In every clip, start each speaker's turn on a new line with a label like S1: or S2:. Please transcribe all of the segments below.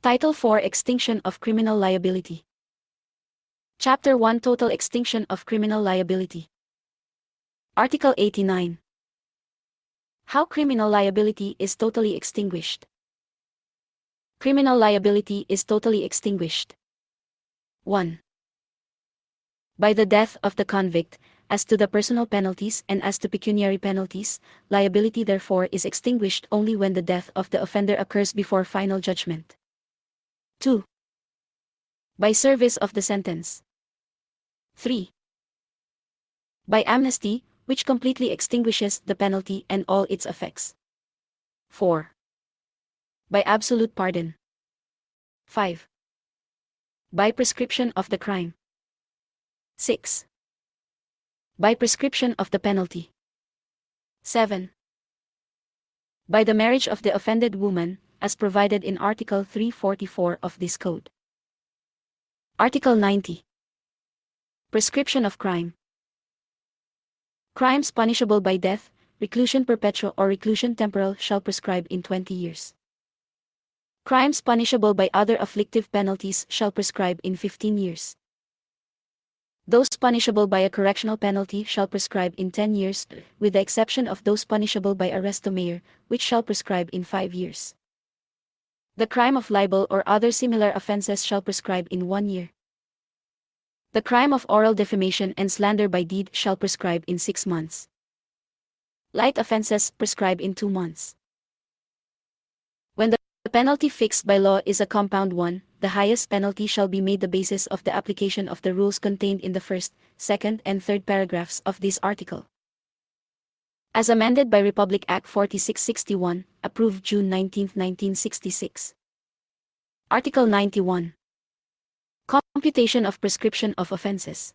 S1: Title 4 Extinction of Criminal Liability. Chapter 1 Total Extinction of Criminal Liability. Article 89. How criminal liability is totally extinguished. Criminal liability is totally extinguished. 1. By the death of the convict, as to the personal penalties and as to pecuniary penalties, liability therefore is extinguished only when the death of the offender occurs before final judgment. 2. By service of the sentence. 3. By amnesty, which completely extinguishes the penalty and all its effects. 4. By absolute pardon. 5. By prescription of the crime. 6. By prescription of the penalty. 7. By the marriage of the offended woman, as provided in Article 344 of this Code. Article 90. Prescription of crime. Crimes punishable by death, reclusion perpetua or reclusion temporal shall prescribe in 20 years. Crimes punishable by other afflictive penalties shall prescribe in 15 years. Those punishable by a correctional penalty shall prescribe in 10 years, with the exception of those punishable by arresto maior, which shall prescribe in 5 years. The crime of libel or other similar offenses shall prescribe in 1 year. The crime of oral defamation and slander by deed shall prescribe in 6 months. Light offenses prescribe in 2 months. When the penalty fixed by law is a compound one, the highest penalty shall be made the basis of the application of the rules contained in the first, second, and third paragraphs of this article. As amended by Republic Act 4661, approved June 19, 1966. Article 91. Computation of prescription of offenses.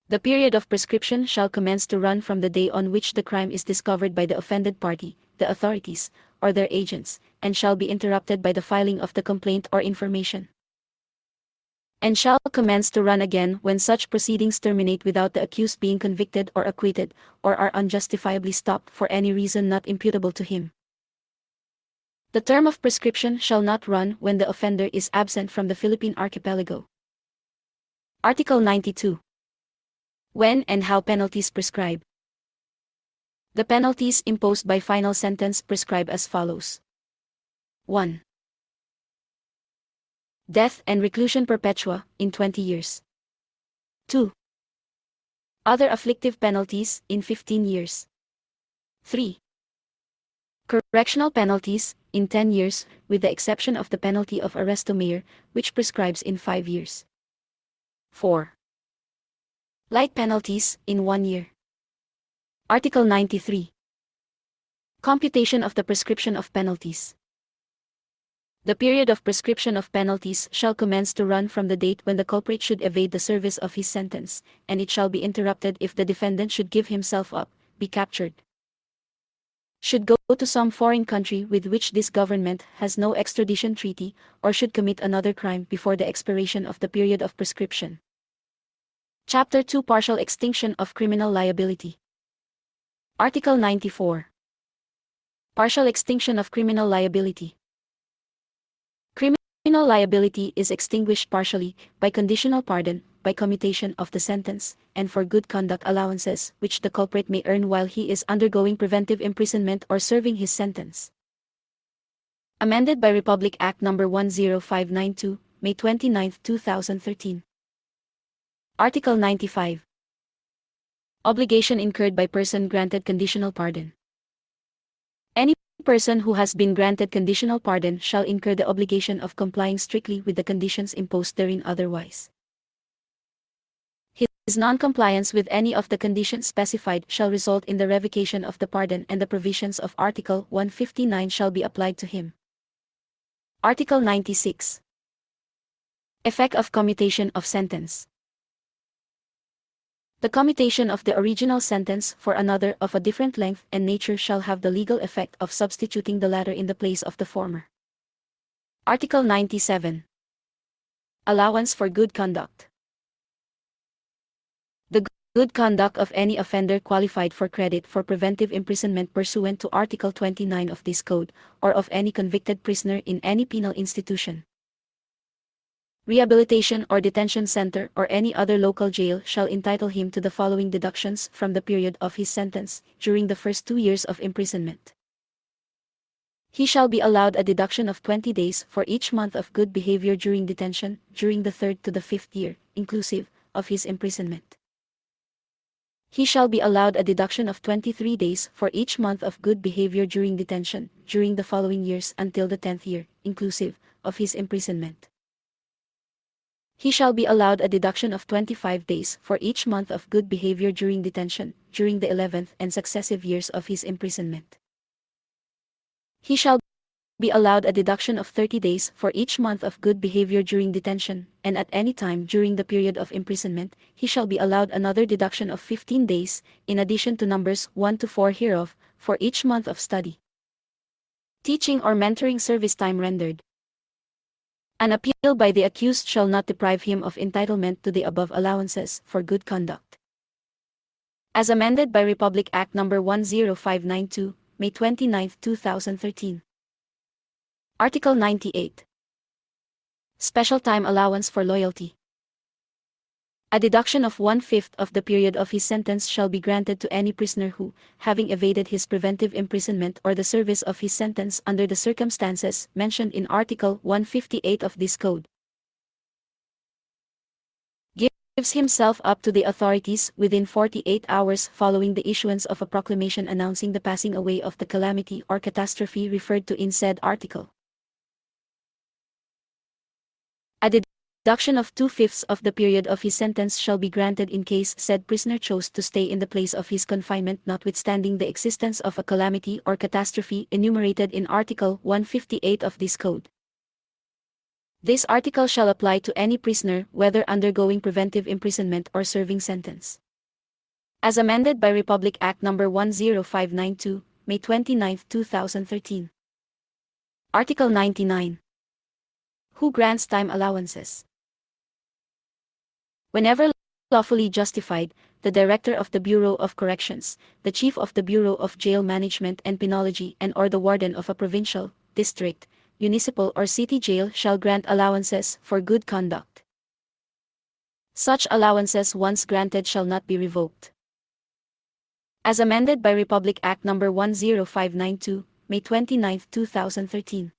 S1: The period of prescription shall commence to run from the day on which the crime is discovered by the offended party, the authorities, or their agents, and shall be interrupted by the filing of the complaint or information. And shall commence to run again when such proceedings terminate without the accused being convicted or acquitted, or are unjustifiably stopped for any reason not imputable to him. The term of prescription shall not run when the offender is absent from the Philippine Archipelago. Article 92. When and how penalties prescribe. The penalties imposed by final sentence prescribe as follows. 1. Death and reclusion perpetua, in 20 years. 2. Other afflictive penalties, in 15 years. 3. Correctional penalties, in 10 years, with the exception of the penalty of arresto maior, which prescribes in 5 years. 4. Light penalties, in 1 year. Article 93. Computation of the prescription of penalties. The period of prescription of penalties shall commence to run from the date when the culprit should evade the service of his sentence, and it shall be interrupted if the defendant should give himself up, be captured, should go to some foreign country with which this government has no extradition treaty, or should commit another crime before the expiration of the period of prescription. Chapter 2 Partial Extinction of Criminal Liability. Article 94. Partial Extinction of Criminal Liability. Criminal liability is extinguished partially, by conditional pardon, by commutation of the sentence, and for good conduct allowances which the culprit may earn while he is undergoing preventive imprisonment or serving his sentence. Amended by Republic Act No. 10592, May 29, 2013. Article 95. Obligation incurred by person granted conditional pardon. Any person who has been granted conditional pardon shall incur the obligation of complying strictly with the conditions imposed therein, otherwise his non-compliance with any of the conditions specified shall result in the revocation of the pardon, and the provisions of Article 159 shall be applied to him. Article 96. Effect of commutation of sentence. The commutation of the original sentence for another of a different length and nature shall have the legal effect of substituting the latter in the place of the former. Article 97. Allowance for good conduct. The good conduct of any offender qualified for credit for preventive imprisonment pursuant to Article 29 of this code, or of any convicted prisoner in any penal institution, rehabilitation or detention center or any other local jail shall entitle him to the following deductions from the period of his sentence during the first 2 years of imprisonment. He shall be allowed a deduction of 20 days for each month of good behavior during detention during the 3rd to the 5th year, inclusive, of his imprisonment. He shall be allowed a deduction of 23 days for each month of good behavior during detention during the following years until the 10th year, inclusive, of his imprisonment. He shall be allowed a deduction of 25 days for each month of good behavior during detention during the 11th and successive years of his imprisonment. He shall be allowed a deduction of 30 days for each month of good behavior during detention, and at any time during the period of imprisonment, he shall be allowed another deduction of 15 days, in addition to numbers 1 to 4 hereof, for each month of study, teaching or mentoring service time rendered. An appeal by the accused shall not deprive him of entitlement to the above allowances for good conduct. As amended by Republic Act No. 10592, May 29, 2013. Article 98. Special time allowance for loyalty. A deduction of 1/5 of the period of his sentence shall be granted to any prisoner who, having evaded his preventive imprisonment or the service of his sentence under the circumstances mentioned in Article 158 of this Code, gives himself up to the authorities within 48 hours following the issuance of a proclamation announcing the passing away of the calamity or catastrophe referred to in said article. A deduction of 2/5 of the period of his sentence shall be granted in case said prisoner chose to stay in the place of his confinement notwithstanding the existence of a calamity or catastrophe enumerated in Article 158 of this Code. This article shall apply to any prisoner whether undergoing preventive imprisonment or serving sentence. As amended by Republic Act No. 10592, May 29, 2013. Article 99. Who grants time allowances? Whenever lawfully justified, the Director of the Bureau of Corrections, the Chief of the Bureau of Jail Management and Penology and/or the Warden of a provincial, district, municipal or city jail shall grant allowances for good conduct. Such allowances once granted shall not be revoked. As amended by Republic Act No. 10592, May 29, 2013.